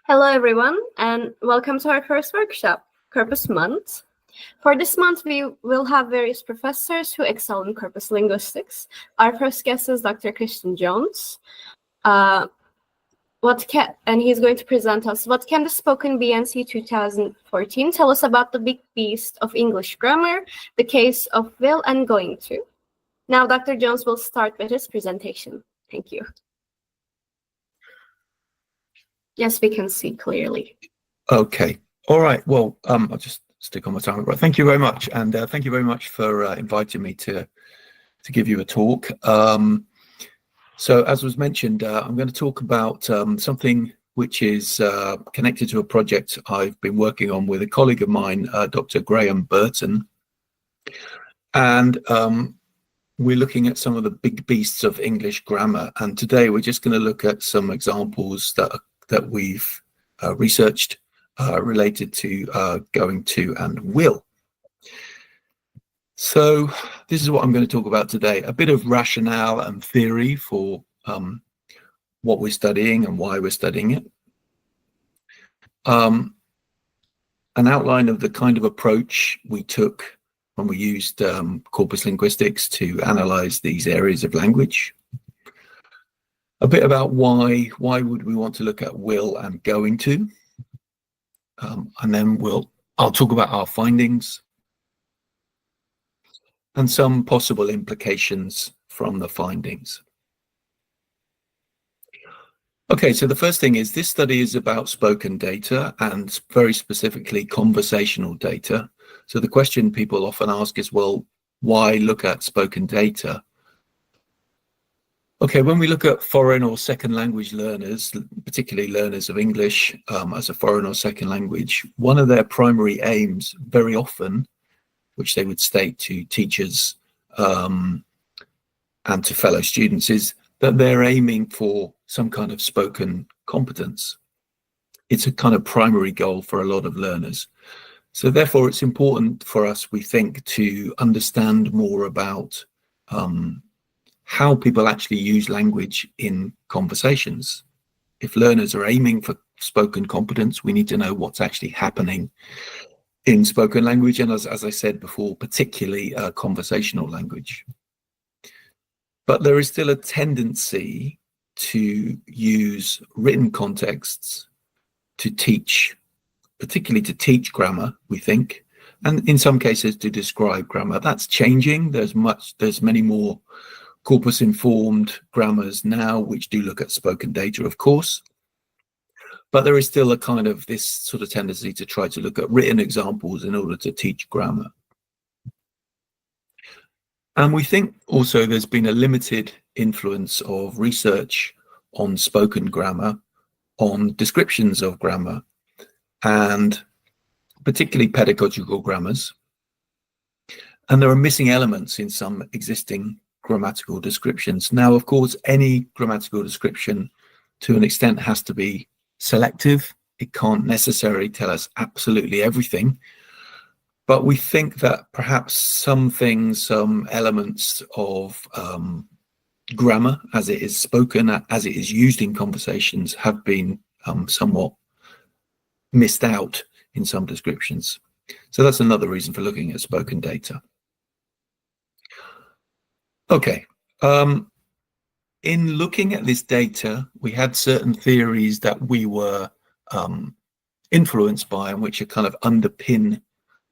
Hello everyone, and welcome to our first workshop, Corpus Month. For this month, we will have various professors who excel in corpus linguistics. Our first guest is Dr. Christian Jones. And he's going to present us, what can the Spoken BNC 2014 tell us about the big beast of English grammar, the case of will and going to? Now, Dr. Jones will start with his presentation. Thank you. Yes, we can see clearly. Okay. All right. Well, I'll just stick on my timer. Right. Thank you very much, and thank you very much for inviting me to give you a talk. So, as was mentioned, I'm going to talk about something which is connected to a project I've been working on with a colleague of mine, Dr. Graham Burton, and we're looking at some of the big beasts of English grammar. And today we're just going to look at some examples that we've researched related to going to and will. So this is what I'm going to talk about today, a bit of rationale and theory for what we're studying and why we're studying it. An outline of the kind of approach we took when we used corpus linguistics to analyze these areas of language. A bit about why would we want to look at will and going to, and then I'll talk about our findings and some possible implications from the findings. Okay, so the first thing is this study is about spoken data and very specifically conversational data. So the question people often ask is, well, why look at spoken data? Okay, when we look at foreign or second language learners, particularly learners of English as a foreign or second language, one of their primary aims very often, which they would state to teachers and to fellow students, is that they're aiming for some kind of spoken competence. It's a kind of primary goal for a lot of learners. So therefore, it's important for us, we think, to understand more about how people actually use language in conversations. If learners are aiming for spoken competence, we need to know what's actually happening in spoken language, and as I said before, particularly conversational language. But there is still a tendency to use written contexts to teach, particularly to teach grammar, we think, and in some cases to describe grammar. That's changing. There's many more corpus informed grammars now which do look at spoken data, of course, but there is still a kind of this sort of tendency to try to look at written examples in order to teach grammar. And we think also there's been a limited influence of research on spoken grammar, on descriptions of grammar, and particularly pedagogical grammars. And there are missing elements in some existing grammatical descriptions. Now, of course, any grammatical description to an extent has to be selective. It can't necessarily tell us absolutely everything, but we think that perhaps some things, some elements of grammar as it is spoken, as it is used in conversations, have been somewhat missed out in some descriptions. So that's another reason for looking at spoken data. Okay, in looking at this data, we had certain theories that we were influenced by and which are kind of underpin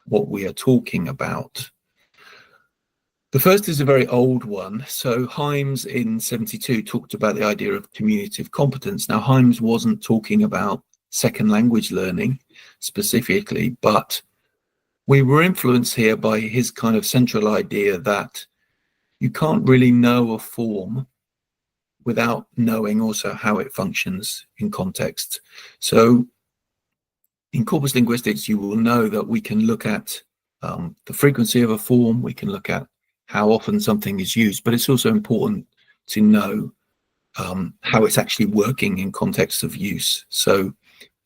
what we are talking about. The first is a very old one. So Hymes in 72 talked about the idea of communicative competence. Now, Hymes wasn't talking about second language learning specifically, but we were influenced here by his kind of central idea that you can't really know a form without knowing also how it functions in context. So in corpus linguistics, you will know that we can look at the frequency of a form, we can look at how often something is used, but it's also important to know how it's actually working in context of use. So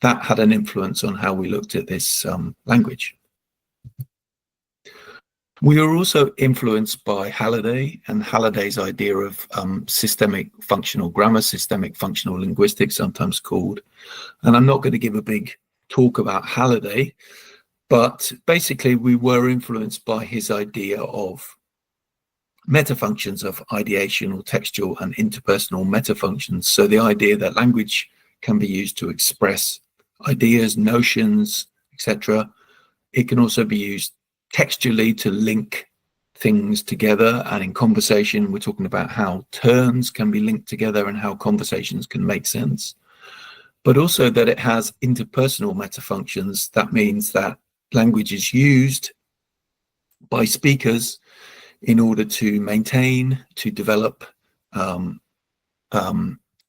that had an influence on how we looked at this language. We were also influenced by Halliday and Halliday's idea of systemic functional grammar, systemic functional linguistics, sometimes called. And I'm not going to give a big talk about Halliday, but basically we were influenced by his idea of metafunctions of ideational, textual, and interpersonal metafunctions. So the idea that language can be used to express ideas, notions, etc. It can also be used textually to link things together, and in conversation we're talking about how turns can be linked together and how conversations can make sense, but also that it has interpersonal metafunctions. That means that language is used by speakers in order to maintain, to develop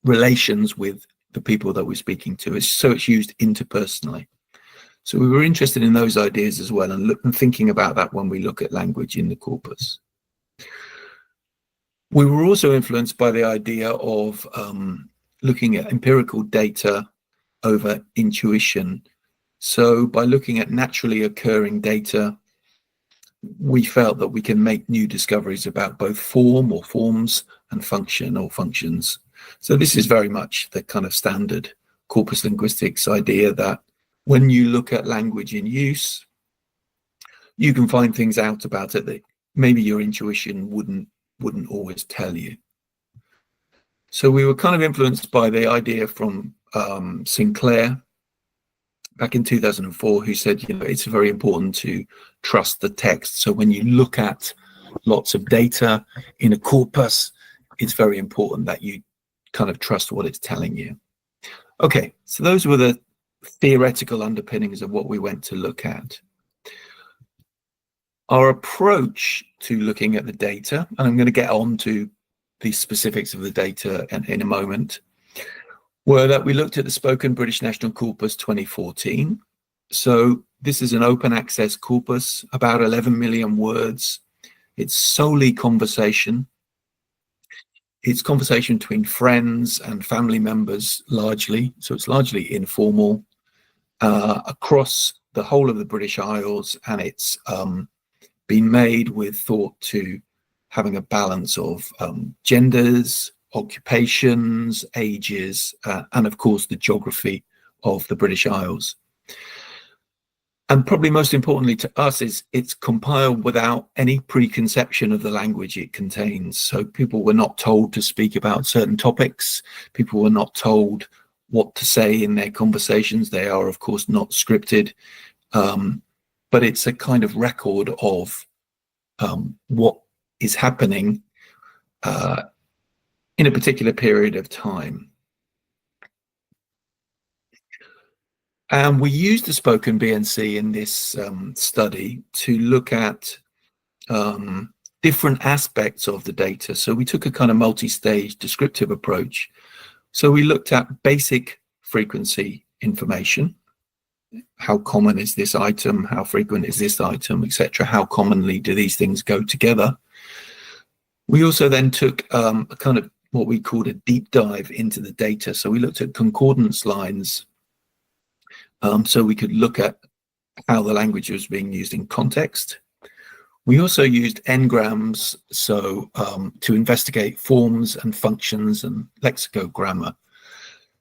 relations with the people that we're speaking to. So it's used interpersonally. So we were interested in those ideas as well, and thinking about that when we look at language in the corpus. We were also influenced by the idea of looking at empirical data over intuition. So by looking at naturally occurring data, we felt that we can make new discoveries about both form or forms and function or functions. So this is very much the kind of standard corpus linguistics idea that when you look at language in use, you can find things out about it that maybe your intuition wouldn't always tell you. So we were kind of influenced by the idea from Sinclair back in 2004, who said, you know, it's very important to trust the text. So when you look at lots of data in a corpus, it's very important that you kind of trust what it's telling you. Okay, so those were the theoretical underpinnings of what we went to look at. Our approach to looking at the data, and I'm going to get on to the specifics of the data in a moment, were that we looked at the Spoken British National Corpus 2014. So this is an open access corpus, about 11 million words. It's solely conversation. It's conversation between friends and family members largely, so it's largely informal, across the whole of the British Isles, and it's been made with thought to having a balance of genders, occupations, ages, and of course the geography of the British Isles. And probably most importantly to us is it's compiled without any preconception of the language it contains. So people were not told to speak about certain topics. People were not told what to say in their conversations. They are, of course, not scripted, but it's a kind of record of what is happening in a particular period of time. And we used the Spoken BNC in this study to look at different aspects of the data. So we took a kind of multi-stage descriptive approach. So we looked at basic frequency information. How common is this item? How frequent is this item, etc.? How commonly do these things go together? We also then took a kind of what we called a deep dive into the data. So we looked at concordance lines, so we could look at how the language was being used in context. We also used n-grams, so to investigate forms and functions and lexicogrammar.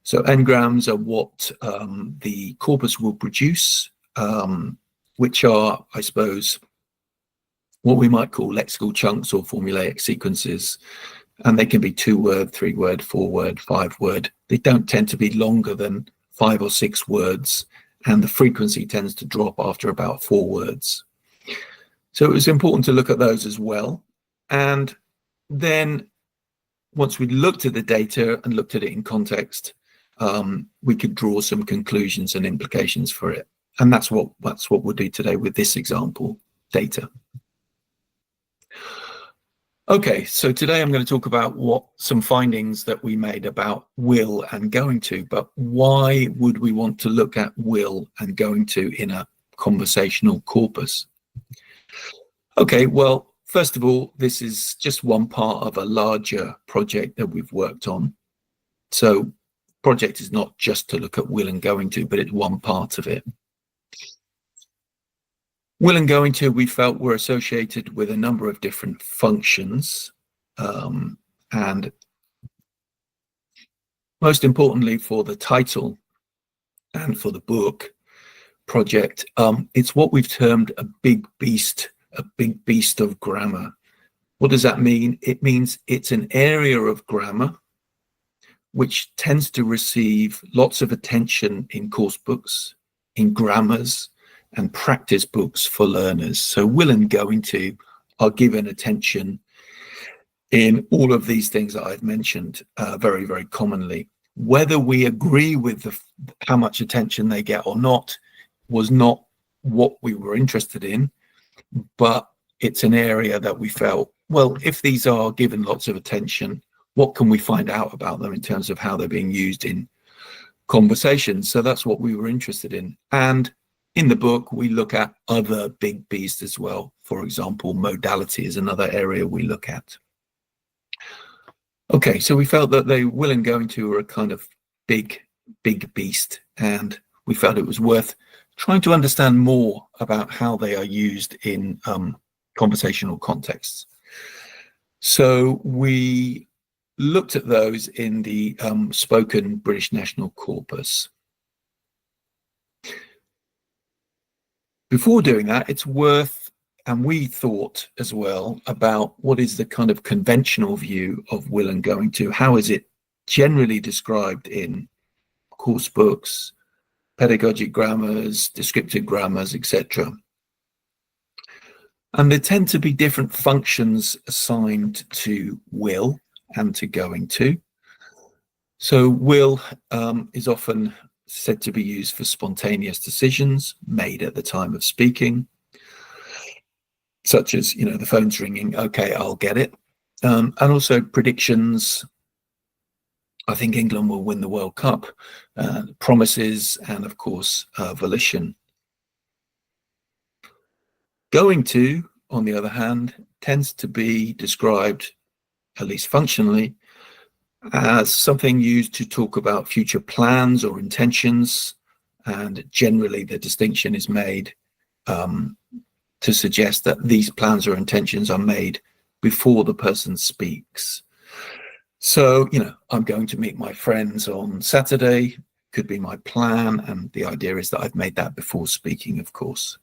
So n-grams are what the corpus will produce, which are, I suppose, what we might call lexical chunks or formulaic sequences. And they can be 2-word, 3-word, 4-word, 5-word. They don't tend to be longer than 5 or 6 words, and the frequency tends to drop after about 4 words. So it was important to look at those as well. And then once we looked at the data and looked at it in context, we could draw some conclusions and implications for it. And that's what we'll do today with this example data. Okay, so today I'm going to talk about some findings that we made about will and going to, but why would we want to look at will and going to in a conversational corpus? Okay, well, first of all, this is just one part of a larger project that we've worked on. So project is not just to look at will and going to, but it's one part of it. Will and going to, we felt, were associated with a number of different functions, and most importantly for the title and for the book project, it's what we've termed a big beast of grammar. What does that mean? It means it's an area of grammar which tends to receive lots of attention in course books, in grammars, and practice books for learners. So will and going to are given attention in all of these things that I've mentioned very, very commonly. Whether we agree with how much attention they get or not was not what we were interested in, but it's an area that we felt, well, if these are given lots of attention, what can we find out about them in terms of how they're being used in conversations? So that's what we were interested in. And in the book, we look at other big beasts as well. For example, modality is another area we look at. Okay, so we felt that they will and going to were a kind of big beast, and we felt it was worth trying to understand more about how they are used in conversational contexts. So we looked at those in the spoken British National Corpus. Before doing that, it's worth, and we thought as well, about what is the kind of conventional view of will and going to. How is it generally described in course books, pedagogic grammars, descriptive grammars, etc. And there tend to be different functions assigned to will and to going to. So will is often said to be used for spontaneous decisions made at the time of speaking, such as, the phone's ringing, okay, I'll get it. And also predictions, I think England will win the World Cup, promises, and of course, volition. Going to, on the other hand, tends to be described, at least functionally, as something used to talk about future plans or intentions, and generally the distinction is made to suggest that these plans or intentions are made before the person speaks. So, I'm going to meet my friends on Saturday, could be my plan, and the idea is that I've made that before speaking, of course.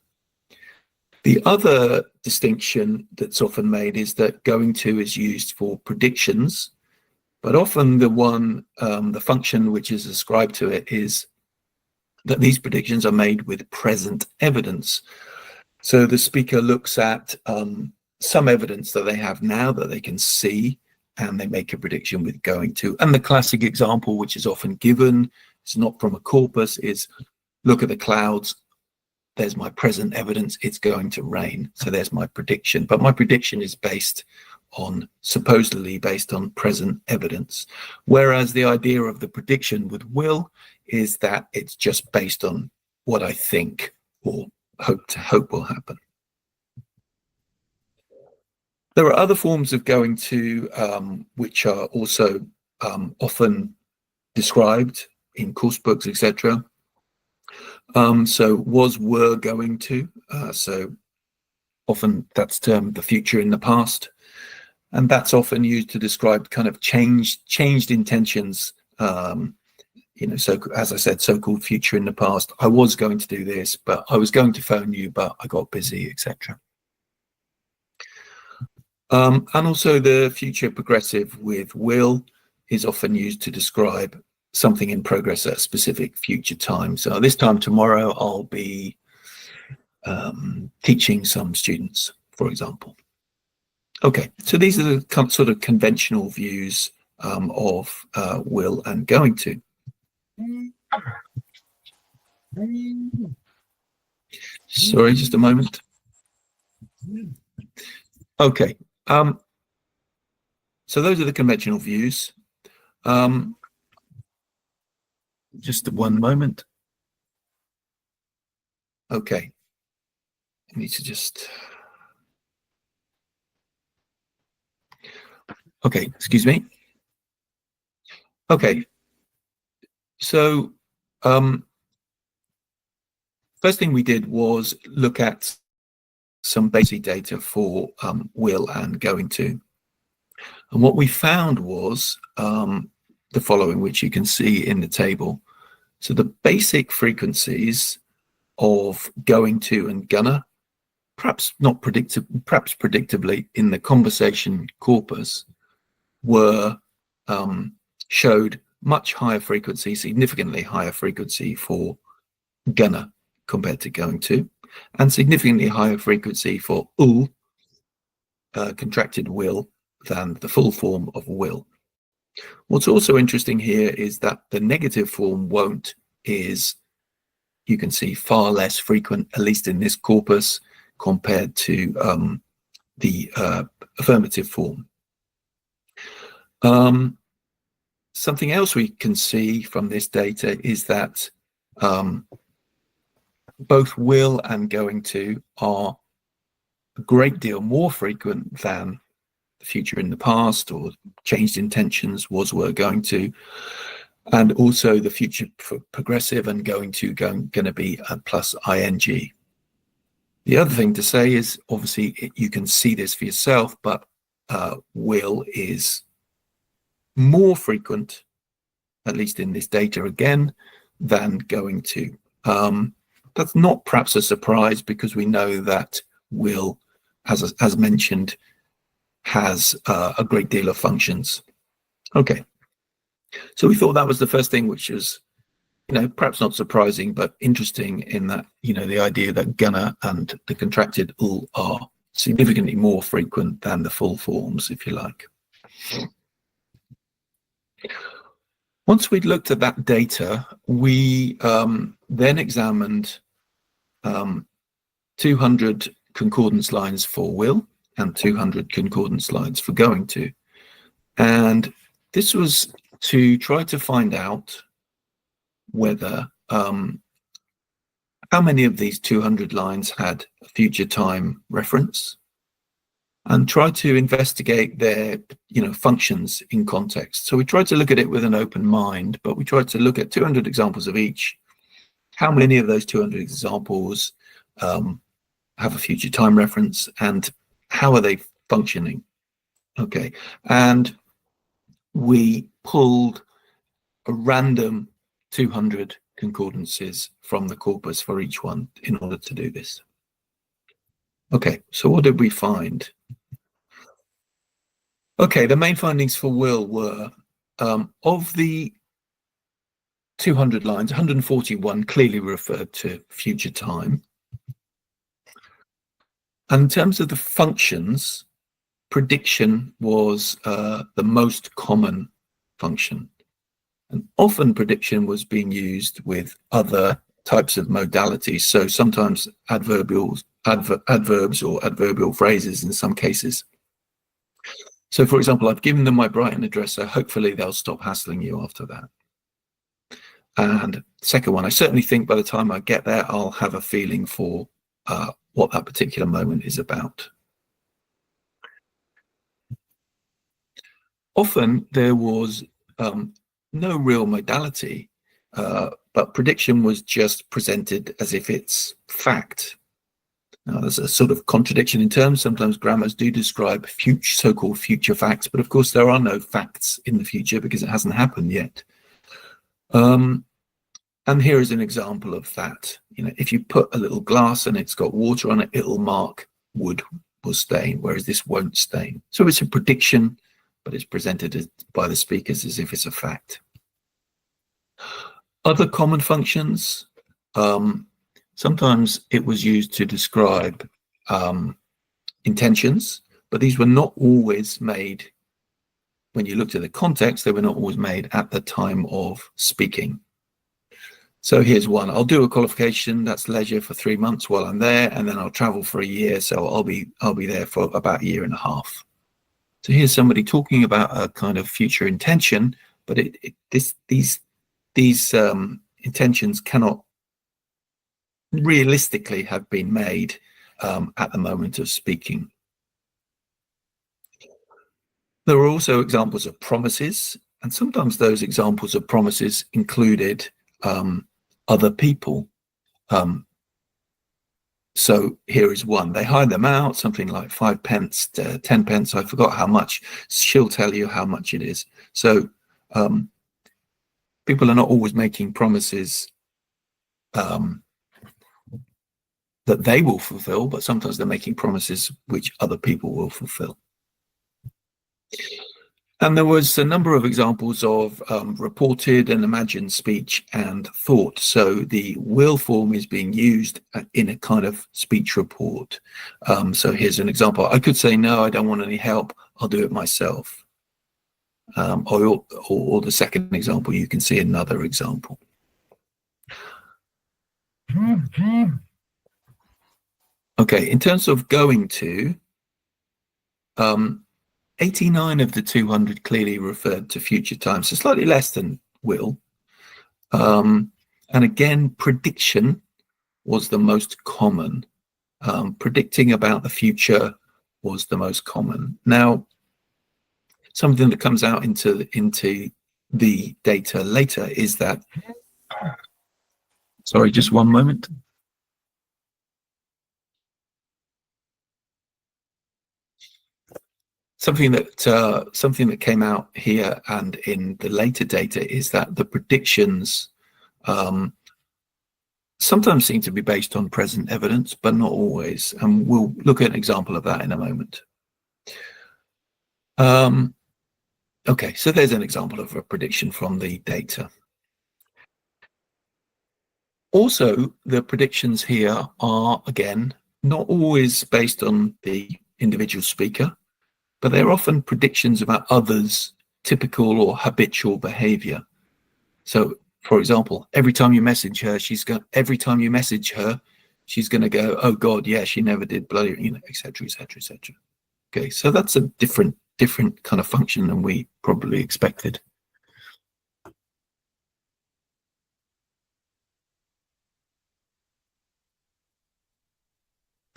The other distinction that's often made is that going to is used for predictions, but often the function which is ascribed to it is that these predictions are made with present evidence. So the speaker looks at some evidence that they have now that they can see, and they make a prediction with going to. And the classic example, which is often given, it's not from a corpus, is look at the clouds. There's my present evidence, it's going to rain. So there's my prediction. But my prediction is supposedly based on present evidence. Whereas the idea of the prediction with will is that it's just based on what I think or hope will happen. There are other forms of going to which are also often described in course books, etc. So were going to, so often that's termed the future in the past, and that's often used to describe kind of changed intentions. So as I said, so-called future in the past. I was going to do this, but I was going to phone you, but I got busy, etc. And also the future progressive with will is often used to describe something in progress at a specific future time. So this time tomorrow, I'll be teaching some students, for example. Okay, so these are the sort of conventional views of will and going to. Sorry, just a moment. Okay, so those are the conventional views. Just one moment. Okay, I need to just. Okay, excuse me. Okay, so first thing we did was look at some basic data for will and going to. And what we found was the following, which you can see in the table. So the basic frequencies of going to and gonna, perhaps predictably in the conversation corpus, were showed much higher frequency, significantly higher frequency for gonna compared to going to, and significantly higher frequency for contracted will, than the full form of will. What's also interesting here is that the negative form won't is, you can see, far less frequent, at least in this corpus, compared to the affirmative form. Something else we can see from this data is that both will and going to are a great deal more frequent than the future in the past, or changed intentions, was, were, going to, and also the future progressive and going to be plus ing. The other thing to say is, obviously you can see this for yourself, but will is more frequent, at least in this data again, than going to. That's not perhaps a surprise, because we know that will, as mentioned, has a great deal of functions. Okay, so we thought that was the first thing, which is, perhaps not surprising, but interesting in that, the idea that gonna and the contracted ul are significantly more frequent than the full forms, if you like. Once we'd looked at that data, we then examined 200 concordance lines for will and 200 concordance lines for going to. And this was to try to find out whether how many of these 200 lines had a future time reference, and try to investigate their functions in context. So we tried to look at it with an open mind, but we tried to look at 200 examples of each. How many of those 200 examples have a future time reference, and how are they functioning? Okay, and we pulled a random 200 concordances from the corpus for each one in order to do this. Okay, so what did we find? Okay, the main findings for will were, of the 200 lines, 141 clearly referred to future time. And in terms of the functions, prediction was the most common function. And often prediction was being used with other types of modalities. So sometimes adverbs or adverbial phrases in some cases. So for example, I've given them my Brighton address, so hopefully they'll stop hassling you after that. And second one, I certainly think by the time I get there, I'll have a feeling for what that particular moment is about. Often there was no real modality, but prediction was just presented as if it's fact. Now, there's a sort of contradiction in terms. Sometimes grammars do describe so-called future facts, but of course there are no facts in the future because it hasn't happened yet. And here is an example of that. If you put a little glass and it's got water on it, it'll mark would will stain, whereas this won't stain. So it's a prediction, but it's presented by the speakers as if it's a fact. Other common functions, sometimes it was used to describe intentions, but these were not always made, when you looked at the context, they were not always made at the time of speaking. So here's one. I'll do a qualification, that's leisure, for 3 months while I'm there, and then I'll travel for a year, so I'll be there for about a year and a half. So here's somebody talking about a kind of future intention, but these intentions cannot realistically have been made at the moment of speaking. There are also examples of promises, and sometimes those examples of promises included other people. So here is one. They hire them out, something like 5 pence to 10 pence. I forgot how much. She'll tell you how much it is. So people are not always making promises that they will fulfill, but sometimes they're making promises which other people will fulfill. And there was a number of examples of reported and imagined speech and thought. So the will form is being used in a kind of speech report. So here's an example. I could say, no, I don't want any help. I'll do it myself. Or the second example, you can see another example. Okay, in terms of going to, 89 of the 200 clearly referred to future time, so slightly less than will. And again, prediction was the most common. Predicting about the future was the most common. Now, something that comes out into the data later is that, sorry, just one moment. Something that came out here and in the later data is that the predictions sometimes seem to be based on present evidence, but not always. And we'll look at an example of that in a moment. Okay, so there's an example of a prediction from the data. Also, the predictions here are, again, not always based on the individual speaker, but they're often predictions about others' typical or habitual behavior. So, for example, every time you message her, she's going to go, oh God, yeah, she never did bloody, you know, etc., etc., etc. Okay, so that's a different kind of function than we probably expected.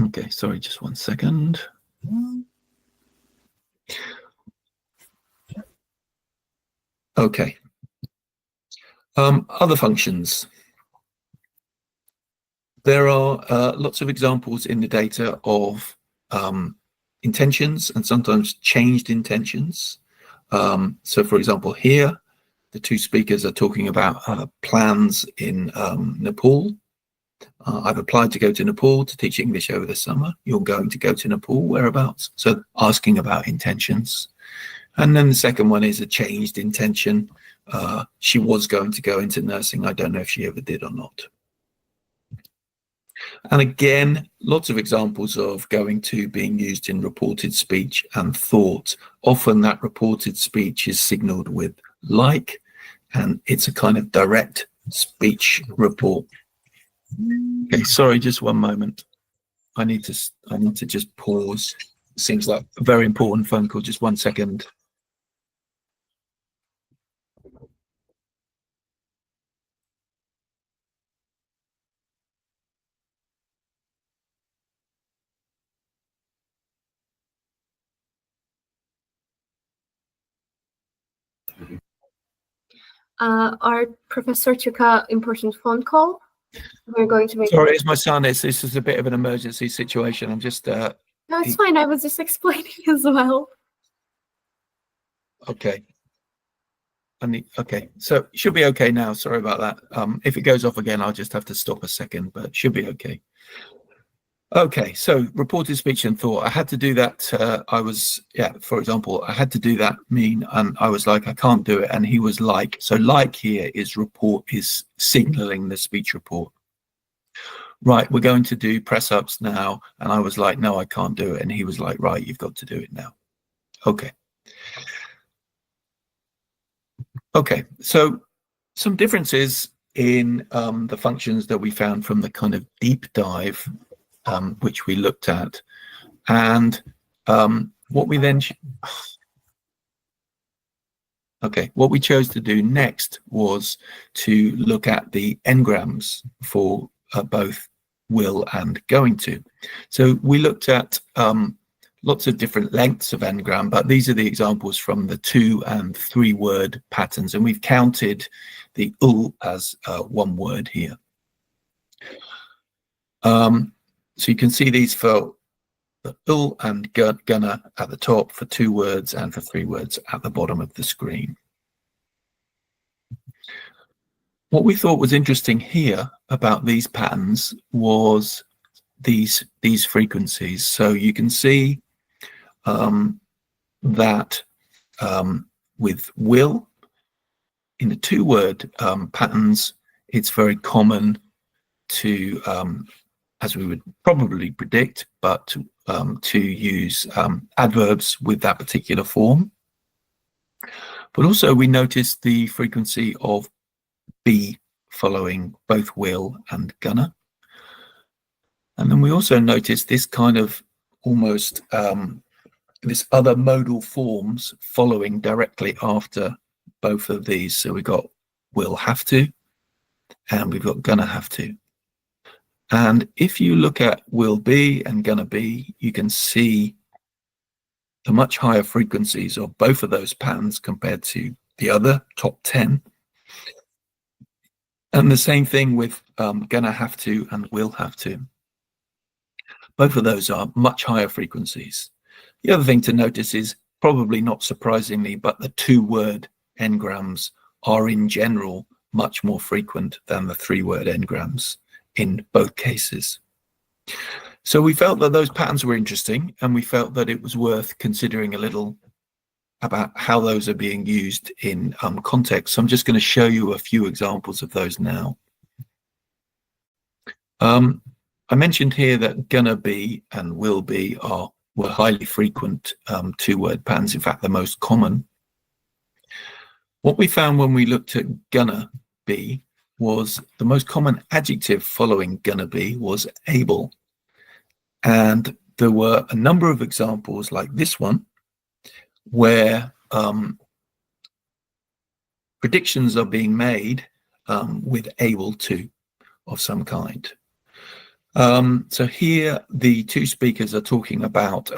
Okay, sorry, just one second. Okay. Other functions. There are lots of examples in the data of intentions and sometimes changed intentions. So, for example, here, the two speakers are talking about plans in Nepal. I've applied to go to Nepal to teach English over the summer. You're going to go to Nepal, whereabouts? So asking about intentions. And then the second one is a changed intention. She was going to go into nursing. I don't know if she ever did or not. And again, lots of examples of going to being used in reported speech and thought. Often that reported speech is signaled with like, and it's a kind of direct speech report. Okay, sorry, just one moment. I need to just pause. Seems like a very important phone call. Just one second. Our professor took an important phone call. We're going to make. Sorry, it's my son. This is a bit of an emergency situation. I'm just. No, it's fine. I was just explaining as well. Okay. Okay, so it should be okay now. Sorry about that. If it goes off again, I'll just have to stop a second, but it should be okay. Okay, so reported speech and thought. I had to do that. For example, I had to do that and I was like, I can't do it. And he was like, so like here is signaling the speech report. Right, we're going to do press ups now. And I was like, no, I can't do it. And he was like, right, you've got to do it now. Okay. Okay, so some differences in the functions that we found from the kind of deep dive, which we looked at. And what we then, what we chose to do next was to look at the n-grams for both will and going to. So we looked at lots of different lengths of n-gram, but these are the examples from the 2 and 3 word patterns, and we've counted the ul as one word here. So you can see these for the ul and gonna at the top for 2 words and for 3 words at the bottom of the screen. What we thought was interesting here about these patterns was these frequencies. So you can see that with will, in the 2-word patterns, it's very common to, as we would probably predict, but to use adverbs with that particular form. But also we noticed the frequency of be following both will and gonna. And then we also noticed this kind of almost this other modal forms following directly after both of these. So we got will have to, and we've got gonna have to. And if you look at will be and gonna be, you can see the much higher frequencies of both of those patterns compared to the other top 10. And the same thing with gonna have to and will have to. Both of those are much higher frequencies. The other thing to notice is, probably not surprisingly, but the 2-word n-grams are in general much more frequent than the 3-word n-grams in both cases. So we felt that those patterns were interesting, and we felt that it was worth considering a little about how those are being used in context. So I'm just going to show you a few examples of those now. I mentioned here that gonna be and will be were highly frequent 2-word patterns, in fact the most common. What we found when we looked at gonna be was the most common adjective following gonna be was able. And there were a number of examples like this one where predictions are being made with able to of some kind. So here the 2 speakers are talking about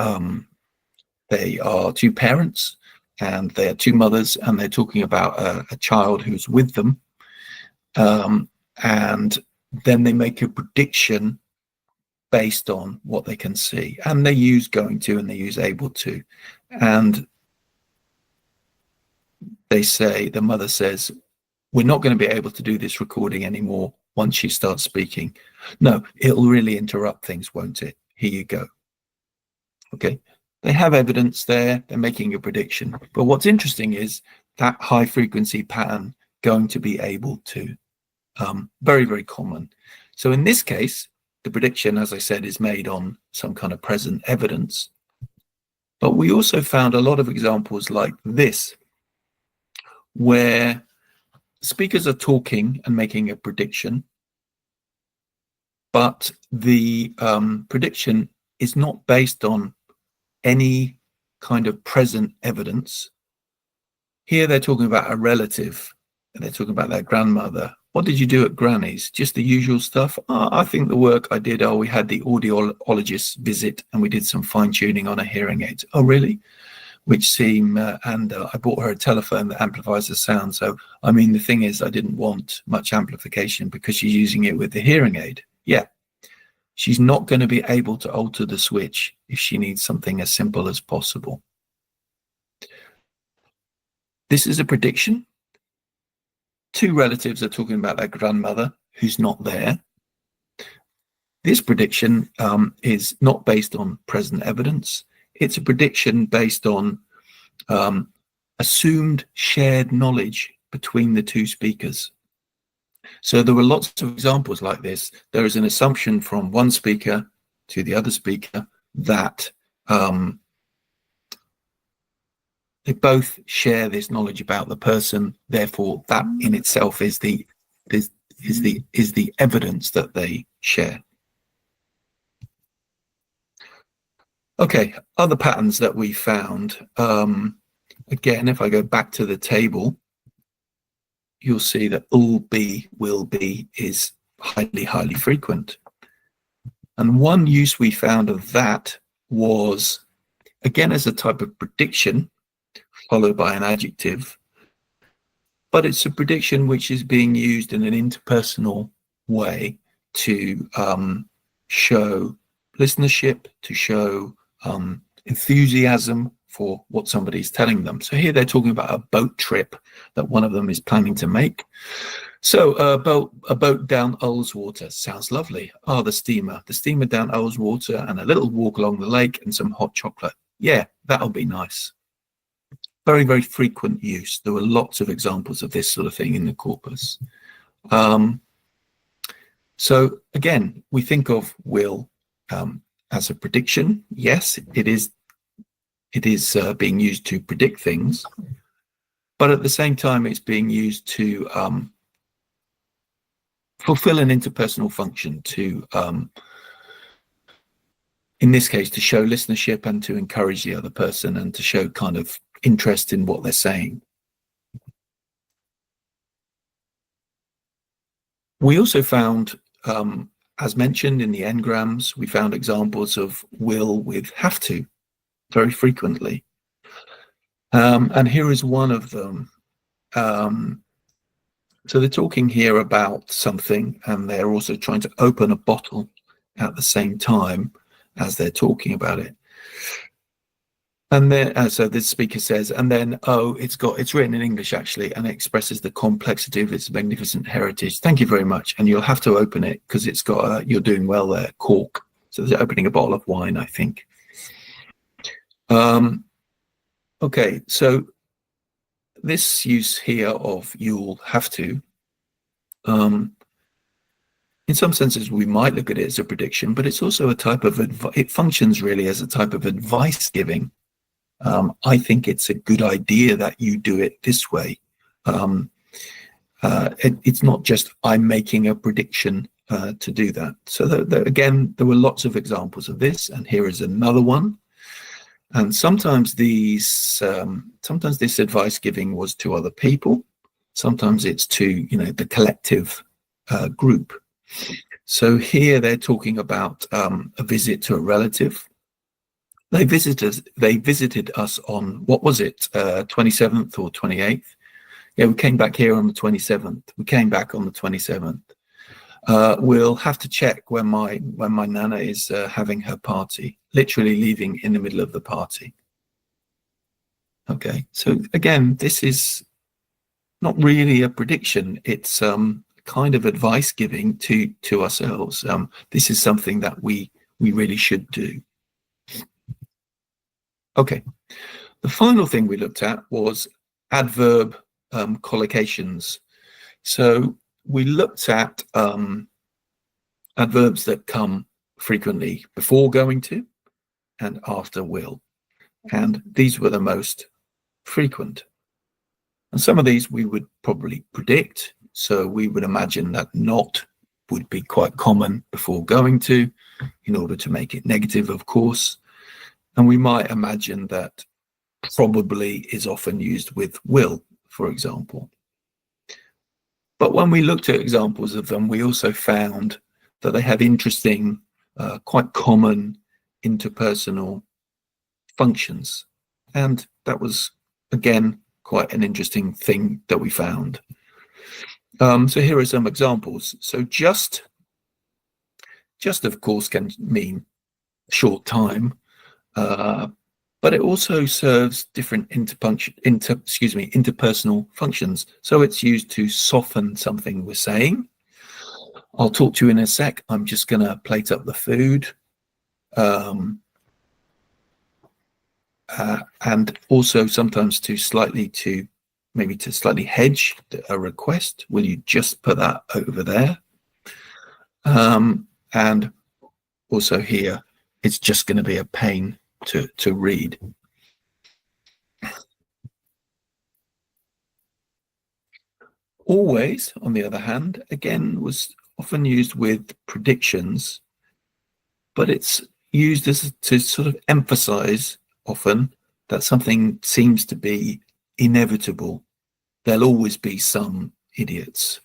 they are 2 parents and they are 2 mothers, and they're talking about a child who's with them, and then they make a prediction based on what they can see, and they use going to and they use able to, and they say, the mother says, we're not going to be able to do this recording anymore once she starts speaking. No, it'll really interrupt things, won't it? Here you go. Okay, they have evidence there, they're making a prediction. But what's interesting is that high frequency pattern going to be able to, very, very common. So in this case, the prediction, as I said, is made on some kind of present evidence. But we also found a lot of examples like this, where speakers are talking and making a prediction, but the prediction is not based on any kind of present evidence. Here they're talking about a relative, and they're talking about their grandmother. What did you do at Granny's? Just the usual stuff. I think the work I did, we had the audiologist visit and we did some fine tuning on a hearing aid. Oh, really? Which seem, and I bought her a telephone that amplifies the sound. So, I mean, the thing is, I didn't want much amplification because she's using it with the hearing aid. Yeah, she's not going to be able to alter the switch if she needs something as simple as possible. This is a prediction. 2 relatives are talking about their grandmother who's not there. This prediction is not based on present evidence. It's a prediction based on assumed shared knowledge between the 2 speakers. So there were lots of examples like this. There is an assumption from one speaker to the other speaker that they both share this knowledge about the person. Therefore, that in itself is the evidence that they share. Okay, other patterns that we found. Again, if I go back to the table, you'll see that will be is highly frequent. And one use we found of that was, again, as a type of prediction, followed by an adjective, but it's a prediction which is being used in an interpersonal way to show listenership, to show enthusiasm for what somebody's telling them. So here they're talking about a boat trip that one of them is planning to make. So a boat down Ullswater sounds lovely. Oh, the steamer down Ullswater, and a little walk along the lake and some hot chocolate. Yeah, that'll be nice. Very, very frequent use. There were lots of examples of this sort of thing in the corpus. So again, we think of will as a prediction. Yes, it is being used to predict things, but at the same time, it's being used to fulfill an interpersonal function, to in this case, to show listenership and to encourage the other person and to show kind of interest in what they're saying. We also found, as mentioned in the engrams, we found examples of will with have to very frequently. And here is one of them. So they're talking here about something, and they're also trying to open a bottle at the same time as they're talking about it. And then, so the speaker says, and then, oh, it's written in English actually, and it expresses the complexity of its magnificent heritage. Thank you very much. And you'll have to open it because it's got you're doing well there, cork. So they're opening a bottle of wine, I think. Okay, so this use here of you'll have to, in some senses we might look at it as a prediction, but it's also a type of it functions really as a type of advice giving. I think it's a good idea that you do it this way. It's not just I'm making a prediction to do that. So again, there were lots of examples of this, and here is another one. And sometimes this advice giving was to other people. Sometimes it's to the collective group. So here they're talking about a visit to a relative. They visited us on, what was it, 27th or 28th? Yeah, we came back here on the 27th. We came back on the 27th. We'll have to check when my nana is having her party, literally leaving in the middle of the party. Okay, so again, this is not really a prediction. It's kind of advice giving to ourselves. This is something that we really should do. Okay, the final thing we looked at was adverb collocations. So we looked at adverbs that come frequently before going to and after will, and these were the most frequent. And some of these we would probably predict. So we would imagine that not would be quite common before going to, in order to make it negative, of course. And we might imagine that probably is often used with will, for example. But when we looked at examples of them, we also found that they have interesting, quite common interpersonal functions. And that was, again, quite an interesting thing that we found. So here are some examples. So just of course can mean short time, but it also serves different interpersonal functions. So it's used to soften something we're saying. I'll talk to you in a sec. I'm just going to plate up the food. And also sometimes to slightly hedge a request. Will you just put that over there? And also here, it's just going to be a pain to read. Always, on the other hand, again, was often used with predictions, but it's used to sort of emphasize often that something seems to be inevitable. There'll always be some idiots.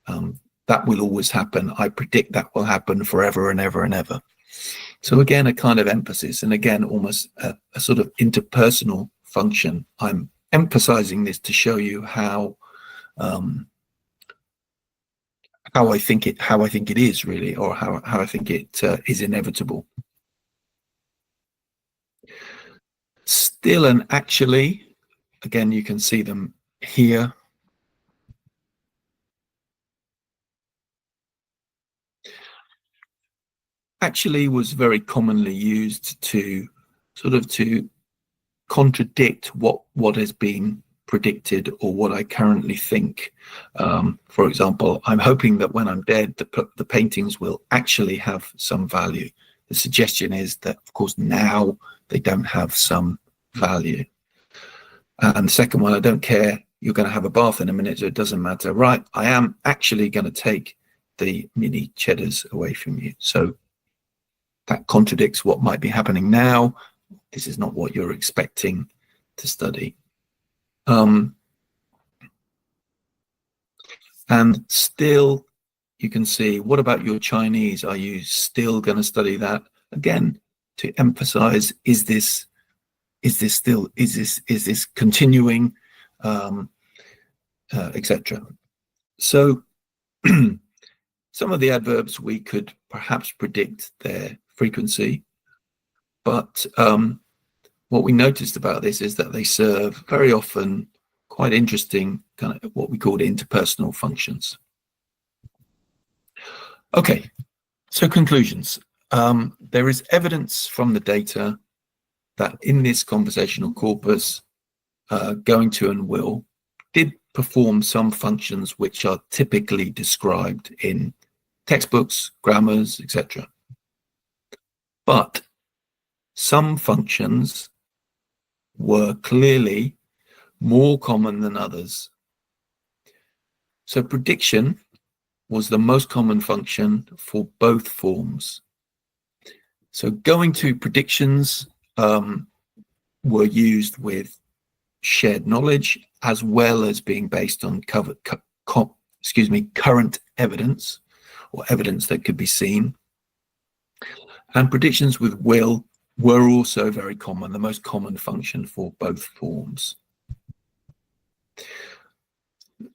That will always happen. I predict that will happen forever and ever and ever. So again, a kind of emphasis, and again, almost a sort of interpersonal function. I'm emphasizing this to show you how I think it is really, or how I think it is inevitable. Still and actually, again, you can see them here. Actually was very commonly used to contradict what has been predicted or what I currently think. For example, I'm hoping that when I'm dead, the paintings will actually have some value. The suggestion is that, of course, now they don't have some value. And the second one, I don't care, you're going to have a bath in a minute, so it doesn't matter. Right, I am actually going to take the mini cheddars away from you. So that contradicts what might be happening now. This is not what you're expecting to study. And still, you can see, what about your Chinese? Are you still going to study that? Again, to emphasize, is this continuing, etc. So some of the adverbs, we could perhaps predict their frequency, but what we noticed about this is that they serve very often quite interesting kind of what we call interpersonal functions. Okay, so conclusions. There is evidence from the data that in this conversational corpus, going to and will did perform some functions which are typically described in textbooks, grammars, etc. But some functions were clearly more common than others. So prediction was the most common function for both forms. So going to predictions were used with shared knowledge as well as being based on current evidence or evidence that could be seen. And predictions with will were also very common, the most common function for both forms.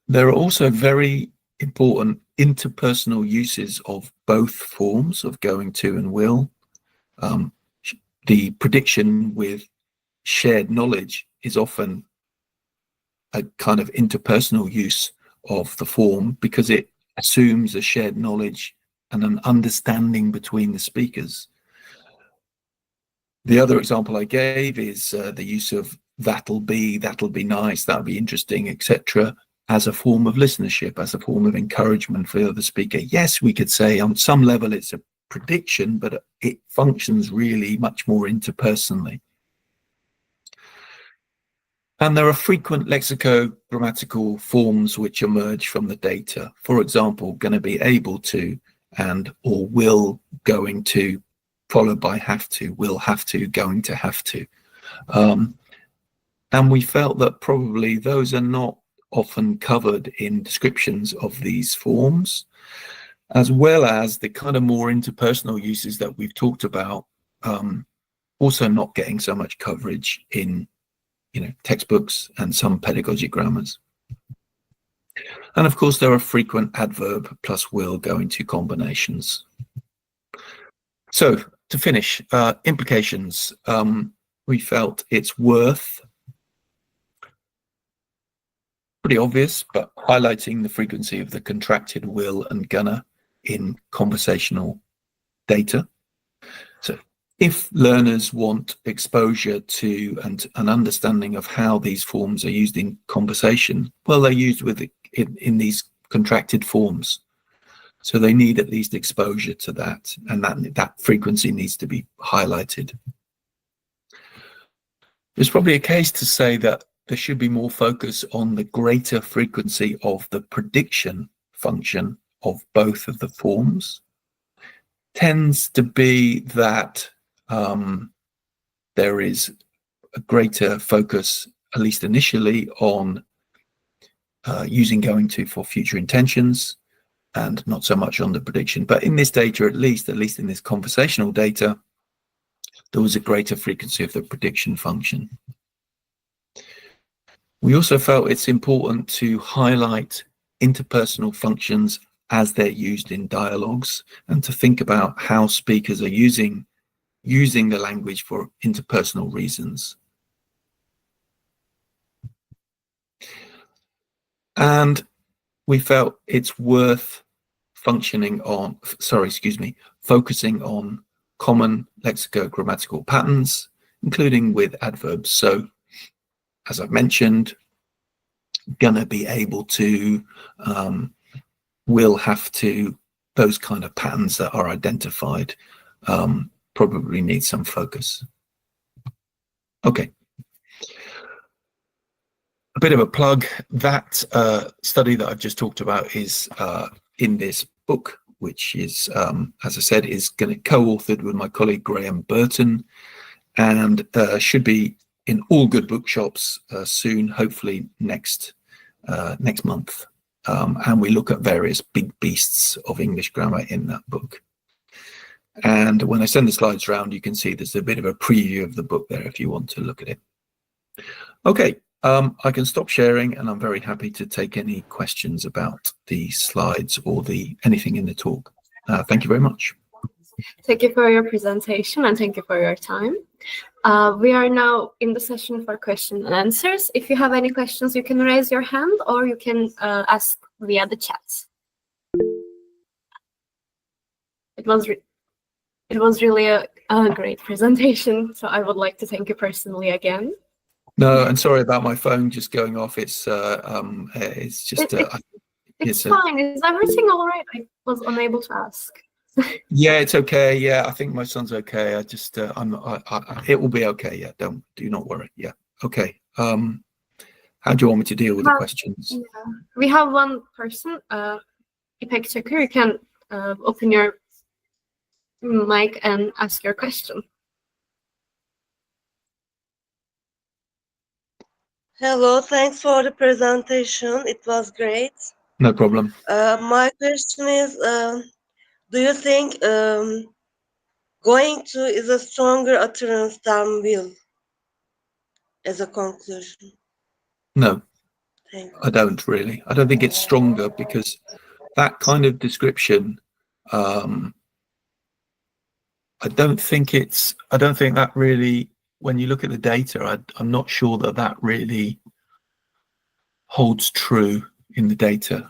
There are also very important interpersonal uses of both forms of going to and will. The prediction with shared knowledge is often a kind of interpersonal use of the form because it assumes a shared knowledge and an understanding between the speakers. The other example I gave is the use of that'll be nice, that'll be interesting, etc., as a form of listenership, as a form of encouragement for the other speaker. Yes, we could say on some level it's a prediction, but it functions really much more interpersonally. And there are frequent lexicogrammatical forms which emerge from the data. For example, going to be able to and or will, going to, followed by have to, will have to, going to have to. And we felt that probably those are not often covered in descriptions of these forms, as well as the kind of more interpersonal uses that we've talked about, also not getting so much coverage in textbooks and some pedagogy grammars. And of course, there are frequent adverb plus will going to combinations. So to finish, implications. We felt it's worth, pretty obvious, but highlighting the frequency of the contracted will and gonna in conversational data. So if learners want exposure to and an understanding of how these forms are used in conversation, well, they're used in these contracted forms. So they need at least exposure to that, and that frequency needs to be highlighted. There's probably a case to say that there should be more focus on the greater frequency of the prediction function of both of the forms. Tends to be that there is a greater focus, at least initially, on using going to for future intentions and not so much on the prediction. But in this data, at least in this conversational data, there was a greater frequency of the prediction function. We also felt it's important to highlight interpersonal functions as they're used in dialogues and to think about how speakers are using the language for interpersonal reasons. And we felt it's worth focusing on common lexicogrammatical patterns, including with adverbs. So, as I've mentioned, gonna be able to, will have to, those kind of patterns that are identified probably need some focus. Okay. A bit of a plug, that study that I've just talked about is in this book, which is, as I said, is going to co-authored with my colleague Graham Burton, and should be in all good bookshops soon, hopefully next month. And we look at various big beasts of English grammar in that book. And when I send the slides around, you can see there's a bit of a preview of the book there if you want to look at it. Okay, I can stop sharing, and I'm very happy to take any questions about the slides or anything in the talk. Thank you very much. Thank you for your presentation, and thank you for your time. We are now in the session for question and answers. If you have any questions, you can raise your hand or you can ask via the chat. It was really a great presentation, so I would like to thank you personally again. No, and sorry about my phone just going off. It's just it's fine. Is everything all right? I was unable to ask. Yeah, it's okay. Yeah, I think my son's okay. I just it will be okay. Yeah, do not worry. Yeah, okay. How do you want me to deal with the questions? Yeah. We have one person, İpek Çakır. You can open your mic and ask your question. Hello, thanks for the presentation. It was great. No problem. My question is, do you think going to is a stronger utterance than will as a conclusion? No, Thank you. I don't really. I don't think it's stronger, because that kind of description, I don't think that really, when you look at the data, I'm not sure that really holds true in the data.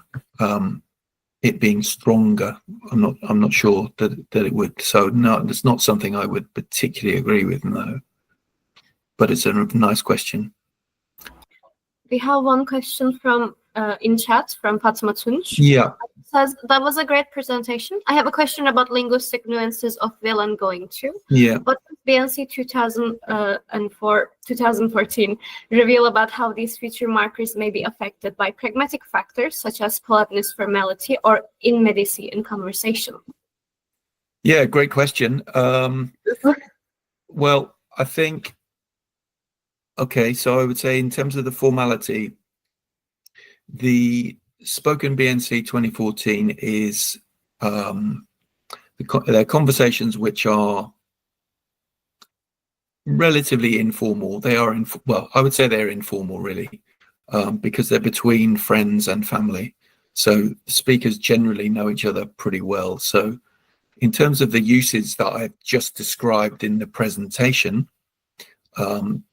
It being stronger, I'm not sure that it would. So no, it's not something I would particularly agree with, no. But it's a nice question. We have one question from in chat from Fatma Tunç. Yeah. It says, that was a great presentation. I have a question about linguistic nuances of will and going to. Yeah. What does BNC 2014 reveal about how these future markers may be affected by pragmatic factors such as politeness, formality, or immediacy in conversation? Yeah, great question. Well, I think, okay, so I would say in terms of the formality, the Spoken BNC 2014 is they're conversations which are relatively informal. They are, well, I would say they're informal, really, because they're between friends and family. So the speakers generally know each other pretty well. So in terms of the uses that I've just described in the presentation,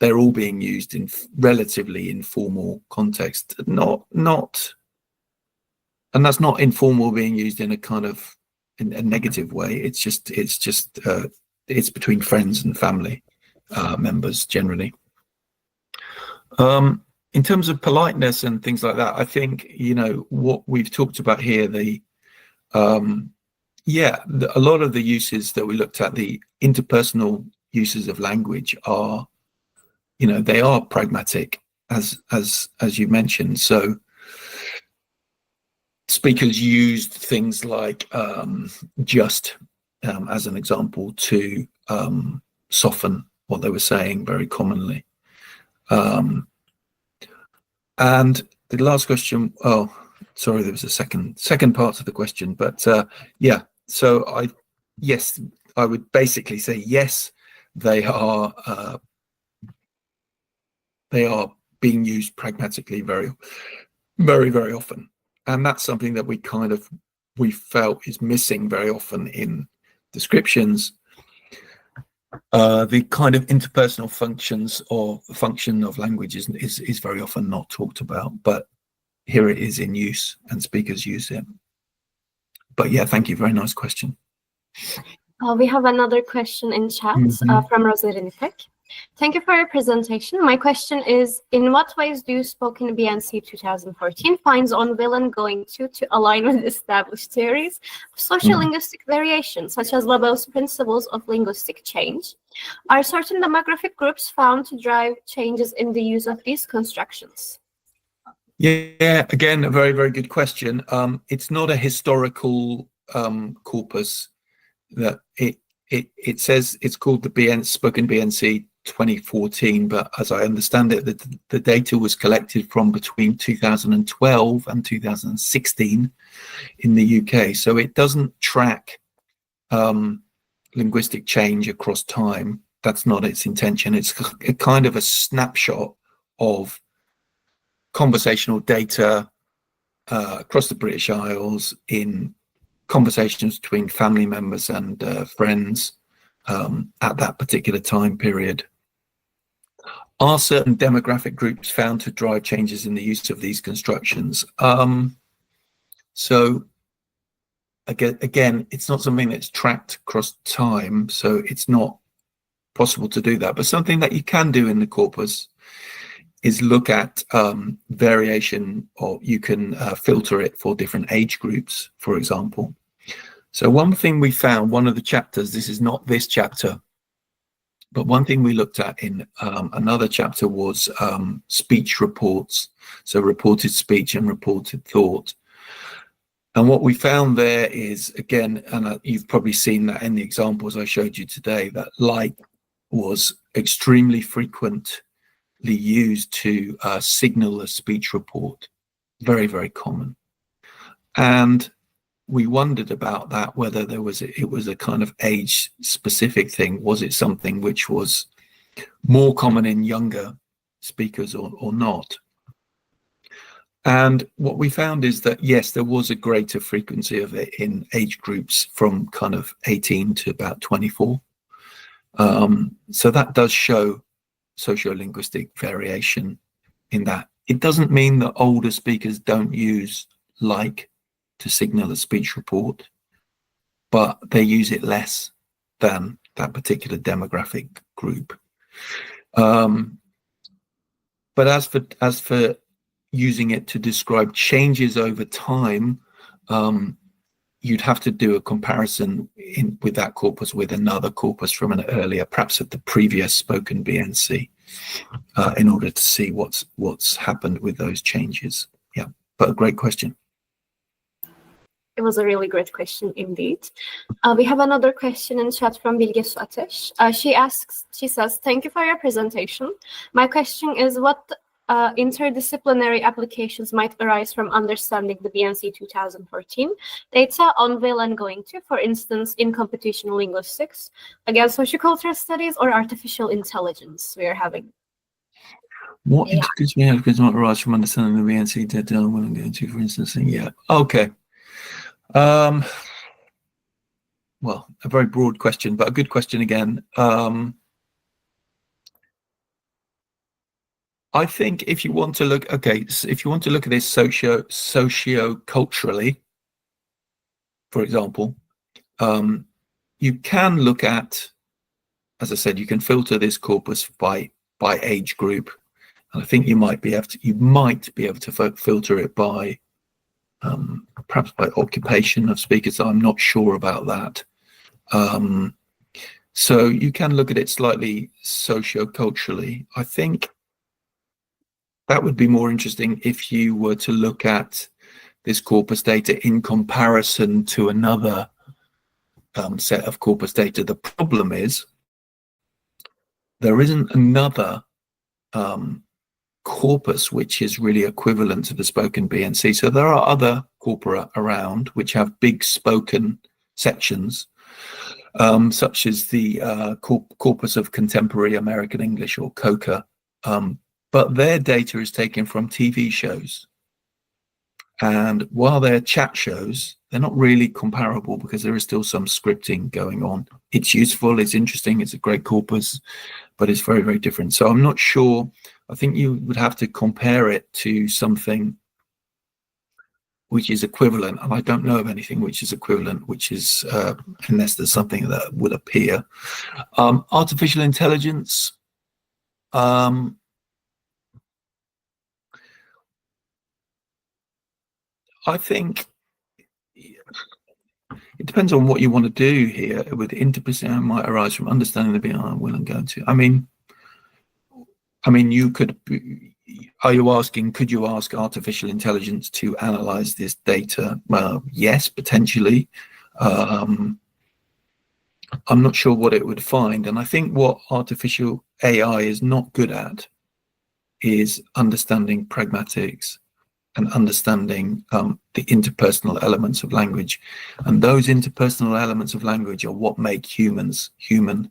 they're all being used in relatively informal context, and that's not informal being used in a kind of in a negative way. It's between friends and family members generally. In terms of politeness and things like that, I think, you know, what we've talked about here, a lot of the uses that we looked at, the interpersonal uses of language are, you know, they are pragmatic, as you mentioned. So speakers used things like just as an example to soften what they were saying very commonly. And the last question, oh, sorry, there was a second part of the question, but yeah, so yes, I would basically say yes, they are being used pragmatically very, very, very often. And that's something that we felt is missing very often in descriptions. The kind of interpersonal functions or function of language is very often not talked about. But here it is in use and speakers use it. But yeah, thank you. Very nice question. We have another question in chat from Rosalie Nipek. Thank you for your presentation. My question is, in what ways do Spoken BNC 2014 finds on will and going to align with established theories of social linguistic variation, such as Labelle's principles of linguistic change? Are certain demographic groups found to drive changes in the use of these constructions? Yeah, again, a very, very good question. It's not a historical corpus. That it says it's called the Spoken BNC 2014, but as I understand it, the data was collected from between 2012 and 2016 in the UK. So it doesn't track linguistic change across time. That's not its intention. It's a kind of a snapshot of conversational data across the British Isles in conversations between family members and friends at that particular time period. Are certain demographic groups found to drive changes in the use of these constructions? So again, it's not something that's tracked across time, so it's not possible to do that. But something that you can do in the corpus is look at variation, or you can filter it for different age groups, for example. So one thing we found, one of the chapters, this is not this chapter, but one thing we looked at in another chapter was speech reports. So reported speech and reported thought. And what we found there is, again, and you've probably seen that in the examples I showed you today, that like was extremely frequently used to signal a speech report. Very, very common. And we wondered about that, whether it was a kind of age specific thing. Was it something which was more common in younger speakers or not? And what we found is that, yes, there was a greater frequency of it in age groups from kind of 18 to about 24. So that does show sociolinguistic variation in that. It doesn't mean that older speakers don't use like to signal a speech report, but they use it less than that particular demographic group. But as for using it to describe changes over time, you'd have to do a comparison with that corpus with another corpus from an earlier, perhaps at the previous Spoken BNC, in order to see what's happened with those changes. Yeah, but a great question. It was a really great question indeed. We have another question in chat from Bilge Su Ateş. She says, thank you for your presentation. My question is, what interdisciplinary applications might arise from understanding the BNC 2014 data on will and going to, for instance, in computational linguistics, again, sociocultural studies or artificial intelligence we are having? What interdisciplinary applications might arise from understanding the BNC data on will and going to, for instance? Yeah, okay. Well, a very broad question, but a good question again. I think if you want to look, if you want to look at this socio-culturally, for example, you can look at, as I said, you can filter this corpus by age group, and I think you might be able to filter it by perhaps by occupation of speakers. I'm not sure about that. So you can look at it slightly socio-culturally. I think that would be more interesting if you were to look at this corpus data in comparison to another set of corpus data. The problem is there isn't another corpus which is really equivalent to the Spoken BNC. So there are other corpora around which have big spoken sections, such as the Corpus of Contemporary American English, or COCA, but their data is taken from TV shows. And while they're chat shows, they're not really comparable because there is still some scripting going on. It's useful, it's interesting, it's a great corpus, but it's very, very different. So I'm not sure. I think you would have to compare it to something which is equivalent, and I don't know of anything which is equivalent, which is unless there's something that would appear. Artificial intelligence. I think it depends on what you want to do here. With interpersonal might arise from understanding the beyond will and go to. I mean, you could. Are you asking? Could you ask artificial intelligence to analyze this data? Well, yes, potentially. I'm not sure what it would find, and I think what artificial AI is not good at is understanding pragmatics and understanding the interpersonal elements of language. And those interpersonal elements of language are what make humans human,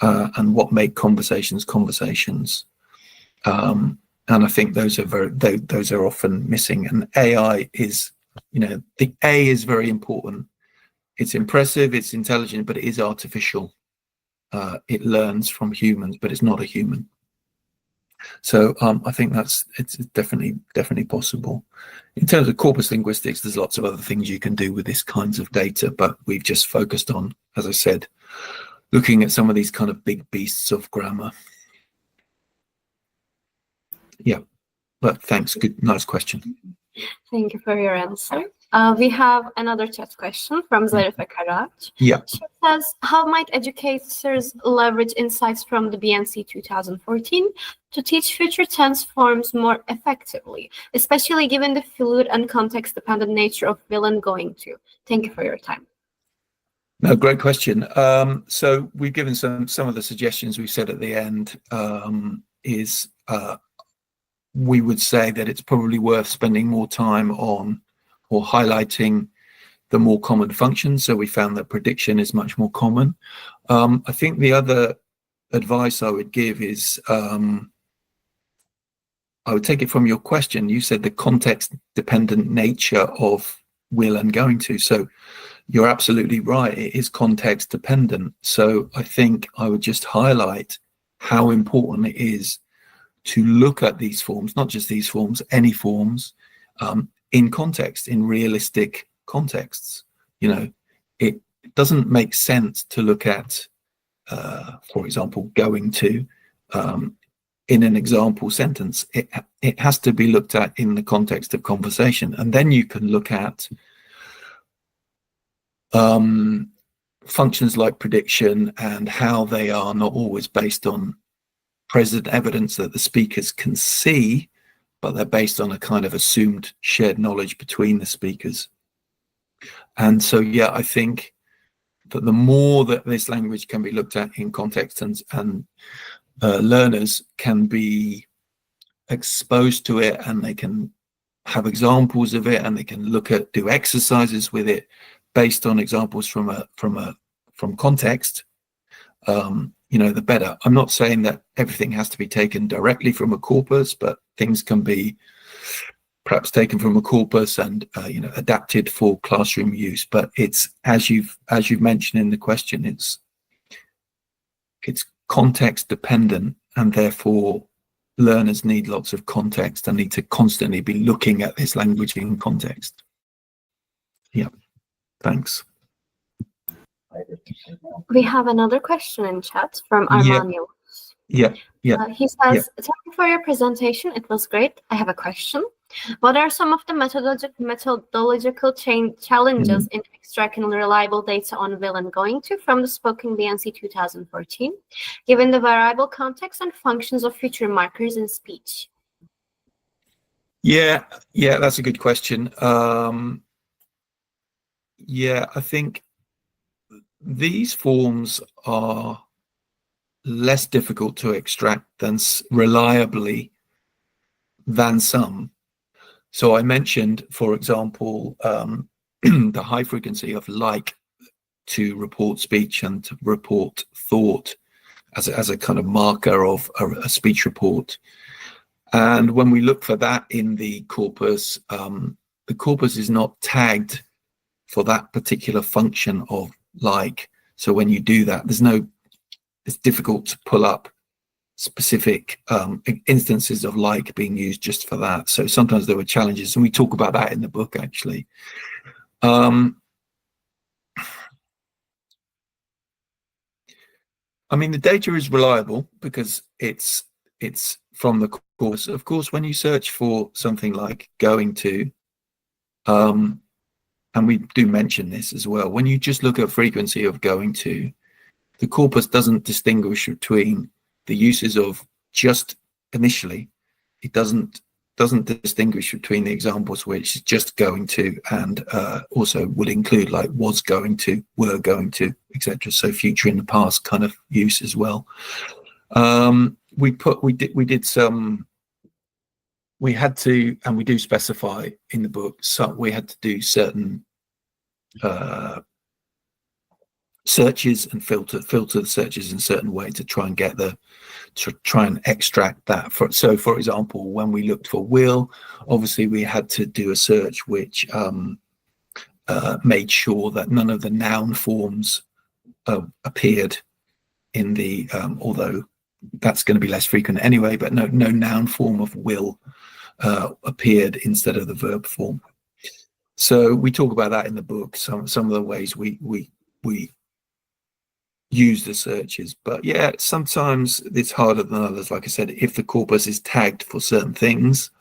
and what make conversations conversations. And I think those are often missing. And AI is, the A is very important. It's impressive, it's intelligent, but it is artificial. It learns from humans, but it's not a human. So I think it's definitely possible. In terms of corpus linguistics, there's lots of other things you can do with this kinds of data, but we've just focused on, as I said, looking at some of these kind of big beasts of grammar. Yeah, but thanks. Good, nice question. Thank you for your answer. We have another chat question from Zarife Karaj. Yeah. She says, how might educators leverage insights from the BNC 2014 to teach future tense forms more effectively, especially given the fluid and context-dependent nature of will and going to? Thank you for your time. No, great question. So we've given some of the suggestions we said at the end. We would say that it's probably worth spending more time on or highlighting the more common functions. So we found that prediction is much more common. I think the other advice I would give is, I would take it from your question. You said the context-dependent nature of will and going to. So you're absolutely right. It is context-dependent. So I think I would just highlight how important it is to look at these forms, not just these forms, any forms, in context, in realistic contexts. It doesn't make sense to look at, for example, going to, in an example sentence. It has to be looked at in the context of conversation, and then you can look at functions like prediction and how they are not always based on present evidence that the speakers can see, but they're based on a kind of assumed shared knowledge between the speakers. And so, yeah, I think that the more that this language can be looked at in context and learners can be exposed to it, and they can have examples of it, and they can do exercises with it based on examples from context, the better. I'm not saying that everything has to be taken directly from a corpus, but things can be perhaps taken from a corpus and adapted for classroom use. But it's as you've mentioned in the question, it's context dependent, and therefore learners need lots of context and need to constantly be looking at this language in context. Yeah, thanks. We have another question in chat from Armaniel. Yeah. He says, thank you for your presentation. It was great. I have a question. What are some of the methodological challenges in extracting reliable data on will and going to from the Spoken BNC 2014, given the variable context and functions of future markers in speech? Yeah, that's a good question. I think these forms are less difficult to extract reliably than some. So I mentioned, for example, the high frequency of like to report speech and to report thought as a kind of marker of a speech report. And when we look for that in the corpus is not tagged for that particular function of like. So when you do that, it's difficult to pull up specific instances of like being used just for that. So sometimes there were challenges, and we talk about that in the book actually. I mean, the data is reliable because it's from the course. Of course, when you search for something like going to, and we do mention this as well, when you just look at frequency of going to, the corpus doesn't distinguish between the uses of just initially. It doesn't distinguish between the examples which is just going to, and also would include like was going to, were going to, etc. So future in the past kind of use as well. We had to, and we do specify in the book, so we had to do certain searches and filter the searches in a certain way to try and get to try and extract that. So for example, when we looked for will, obviously we had to do a search which made sure that none of the noun forms appeared in the although that's going to be less frequent anyway, but no noun form of will appeared instead of the verb form. So we talk about that in the book, some of the ways we use the searches. But yeah, sometimes it's harder than others. Like I said, if the corpus is tagged for certain things,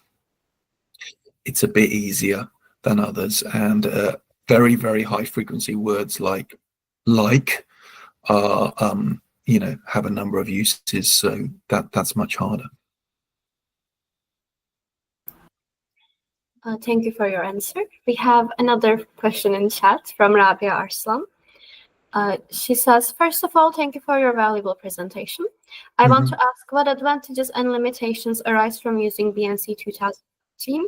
it's a bit easier than others. And very, very high frequency words like are have a number of uses, so that's much harder. Thank you for your answer. We have another question in chat from Rabia Arslan. She says, first of all, thank you for your valuable presentation. I want to ask what advantages and limitations arise from using BNC 2014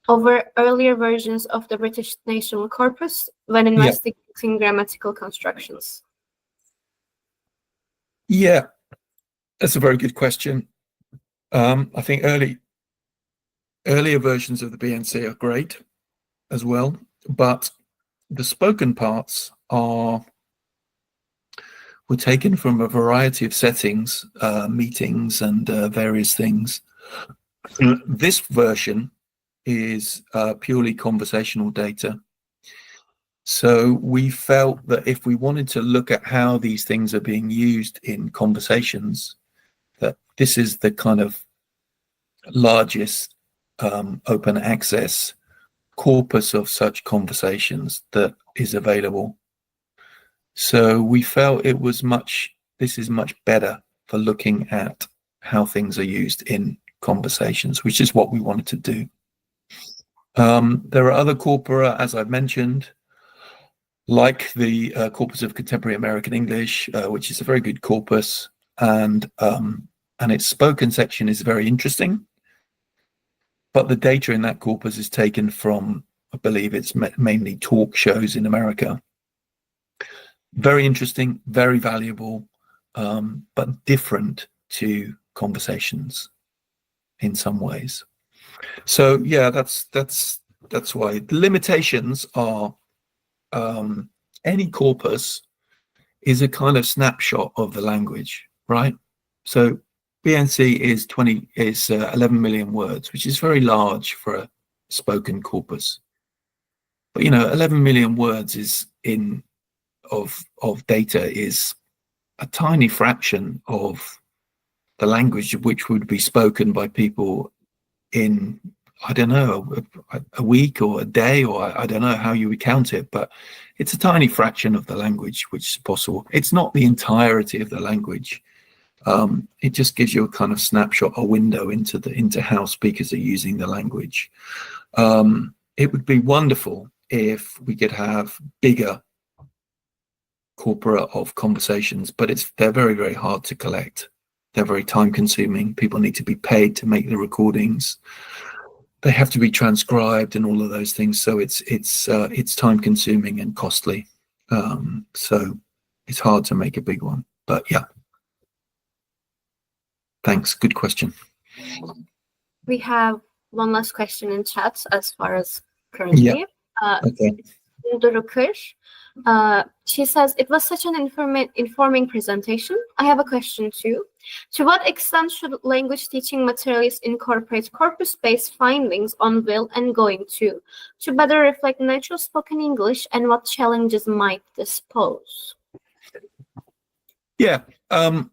over earlier versions of the British National Corpus when investigating grammatical constructions? Yeah, that's a very good question. I think earlier versions of the BNC are great as well, but the spoken parts were taken from a variety of settings, meetings and various things. This version is purely conversational data. So we felt that if we wanted to look at how these things are being used in conversations, that this is the kind of largest open access corpus of such conversations that is available. So we felt this is much better for looking at how things are used in conversations, which is what we wanted to do. There are other corpora, as I've mentioned, like the Corpus of Contemporary American English, which is a very good corpus, and its spoken section is very interesting. But the data in that corpus is taken from, I believe it's mainly talk shows in America. Very interesting, very valuable, but different to conversations in some ways. So yeah, that's why the limitations are any corpus is a kind of snapshot of the language, right? So BNC is 11 million words, which is very large for a spoken corpus. But 11 million words of data is a tiny fraction of the language which would be spoken by people in, I don't know, a week or a day, or I don't know how you would count it, but it's a tiny fraction of the language which is possible. It's not the entirety of the language. It just gives you a kind of snapshot, a window into how speakers are using the language. It would be wonderful if we could have bigger corpora of conversations, but they're very, very hard to collect. They're very time consuming. People need to be paid to make the recordings. They have to be transcribed and all of those things. So it's time consuming and costly. So it's hard to make a big one, but yeah. Thanks. Good question. We have one last question in chat as far as currently. Okay. She says, it was such an informing presentation. I have a question too. To what extent should language teaching materials incorporate corpus-based findings on will and going to better reflect natural spoken English, and what challenges might this pose? Yeah. That's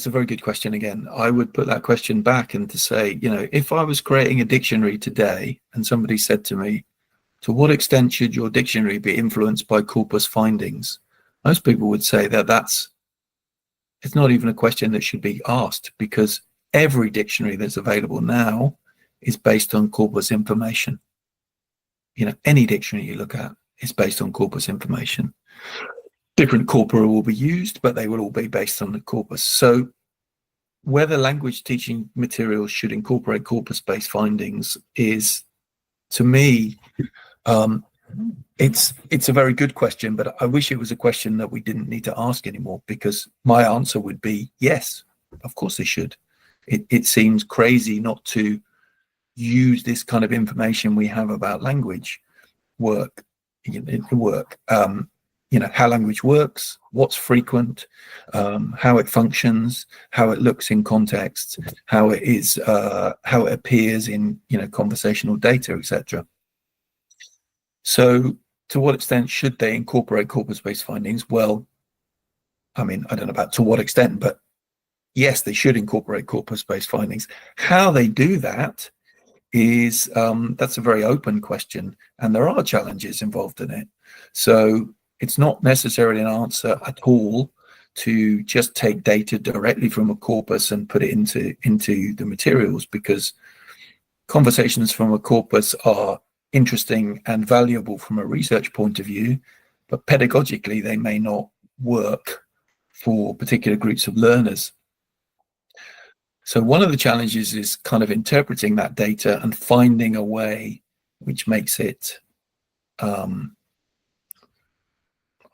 a very good question again. I would put that question back and to say, if I was creating a dictionary today and somebody said to me, to what extent should your dictionary be influenced by corpus findings? Most people would say that it's not even a question that should be asked, because every dictionary that's available now is based on corpus information. Any dictionary you look at is based on corpus information. Different corpora will be used, but they will all be based on the corpus. So whether language teaching materials should incorporate corpus-based findings is, to me, it's a very good question, but I wish it was a question that we didn't need to ask anymore, because my answer would be yes, of course they should. It seems crazy not to use this kind of information we have about language how language works, what's frequent, how it functions, how it looks in context, how it appears in conversational data, etc. So to what extent should they incorporate corpus-based findings? Well, I don't know about to what extent, but yes, they should incorporate corpus-based findings. How they do that is that's a very open question, and there are challenges involved in it. So it's not necessarily an answer at all to just take data directly from a corpus and put it into the materials, because conversations from a corpus are interesting and valuable from a research point of view, but pedagogically they may not work for particular groups of learners. So one of the challenges is kind of interpreting that data and finding a way which makes it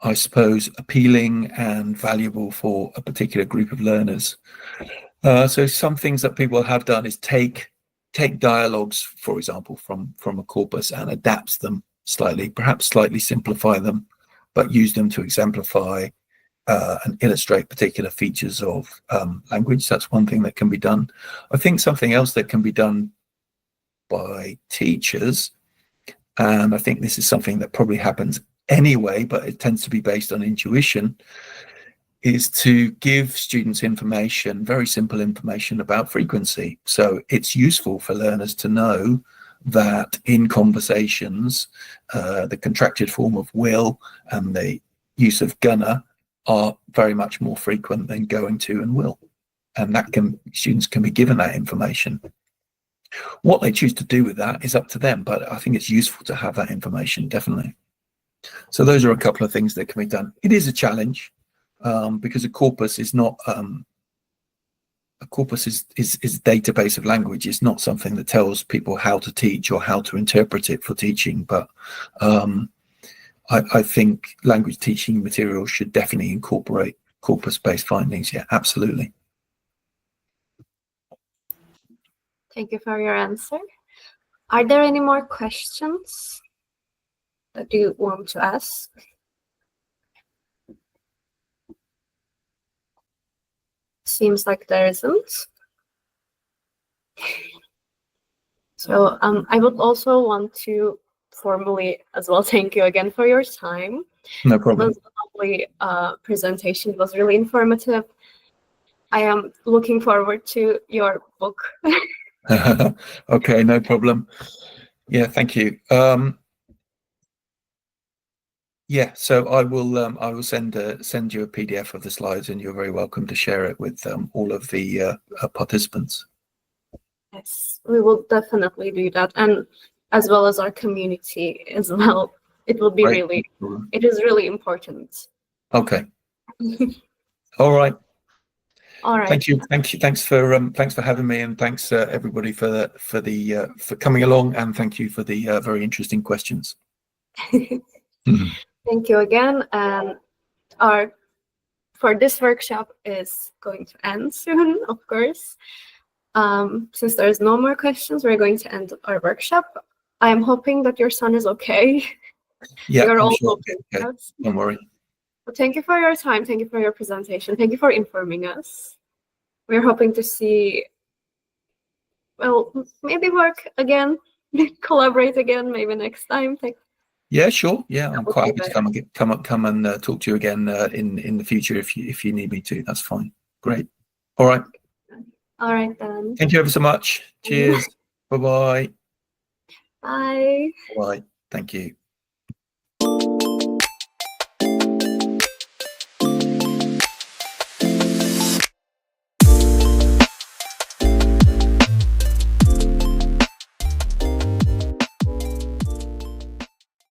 I suppose, appealing and valuable for a particular group of learners. So some things that people have done is take dialogues, for example, from a corpus and adapt them slightly, perhaps slightly simplify them, but use them to exemplify and illustrate particular features of language. That's one thing that can be done. I think something else that can be done by teachers, and I think this is something that probably happens anyway, but it tends to be based on intuition, is to give students information, very simple information about frequency. So it's useful for learners to know that in conversations, the contracted form of will and the use of gonna are very much more frequent than going to and will. And that students can be given that information. What they choose to do with that is up to them, but I think it's useful to have that information, definitely. So those are a couple of things that can be done. It is a challenge because a corpus is not a corpus is a database of language. It's not something that tells people how to teach or how to interpret it for teaching. But I think language teaching materials should definitely incorporate corpus-based findings. Yeah, absolutely. Thank you for your answer. Are there any more questions that you want to ask? Seems like there isn't. So I would also want to formally as well thank you again for your time. No problem. It was a lovely presentation. It was really informative. I am looking forward to your book. Okay, no problem. Yeah, thank you. Yeah, so I will send you a PDF of the slides, and you're very welcome to share it with all of the participants. Yes, we will definitely do that, and as well as our community as well. It will be really, it is really important. Okay. All right. All right. Thank you. Thanks for having me, and thanks everybody for coming along, and thank you for the very interesting questions. Thank you again. And for this workshop is going to end soon, of course. Since there's no more questions, we're going to end our workshop. I am hoping that your son is okay. Yeah, You're I'm all sure. hoping. Okay. Yes. Don't worry. Well, thank you for your time. Thank you for your presentation. Thank you for informing us. We're hoping to see, well, maybe work again, collaborate again, maybe next time. Yeah, sure. Yeah, I'm That would quite be happy to come and talk to you again in the future if you need me to. That's fine. Great. All right. All right then. Thank you ever so much. Cheers. Bye-bye. Bye. Bye. Thank you.